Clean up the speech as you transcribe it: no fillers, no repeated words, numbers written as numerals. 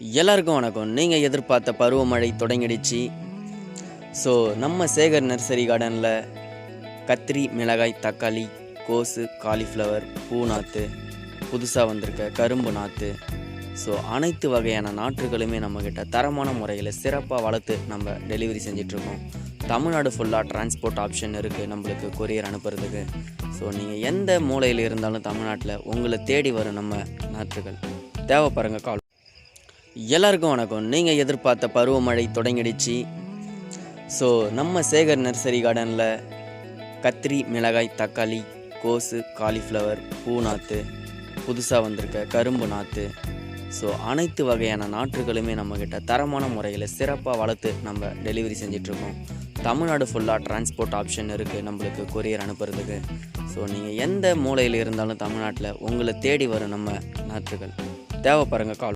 எல்லாருக்கும் வணக்கம். நீங்கள் எதிர்பார்த்த பருவமழை தொடங்கிடுச்சு. ஸோ நம்ம சேகர் நர்சரி கார்டனில் கத்திரி, மிளகாய், தக்காளி, கோஸு, காலிஃப்ளவர், பூ நாற்று, புதுசாக வந்திருக்க கரும்பு நாற்று, ஸோ அனைத்து வகையான நாற்றுகளுமே நம்மக்கிட்ட தரமான முறையில் சிறப்பாக வளர்த்து நம்ம டெலிவரி செஞ்சிட்ருக்கோம். தமிழ்நாடு ஃபுல்லாக டிரான்ஸ்போர்ட் ஆப்ஷன் இருக்குது நம்மளுக்கு கொரியர் அனுப்புறதுக்கு. ஸோ நீங்கள் எந்த மூலையில் இருந்தாலும் தமிழ்நாட்டில் உங்களை தேடி வரும் நம்ம நாற்றுகள் தேவைப்படுங்க கால். எல்லாருக்கும் வணக்கம். நீங்கள் எதிர்பார்த்த பருவமழை தொடங்கிடுச்சு. ஸோ நம்ம சேகர் நர்சரி கார்டனில் கத்திரி, மிளகாய், தக்காளி, கோஸு, காலிஃப்ளவர், பூ நாற்று, புதுசாக வந்திருக்க கரும்பு நாற்று, ஸோ அனைத்து வகையான நாற்றுகளுமே நம்மக்கிட்ட தரமான முறையில் சிறப்பாக வளர்த்து நம்ம டெலிவரி செஞ்சிட்ருக்கோம். தமிழ்நாடு ஃபுல்லாக டிரான்ஸ்போர்ட் ஆப்ஷன் இருக்குது நம்மளுக்கு கொரியர் அனுப்புறதுக்கு. ஸோ நீங்கள் எந்த மூலையில் இருந்தாலும் தமிழ்நாட்டில் உங்களை தேடி வரும் நம்ம நாற்றுகள் தேவைப்படுங்க கால்.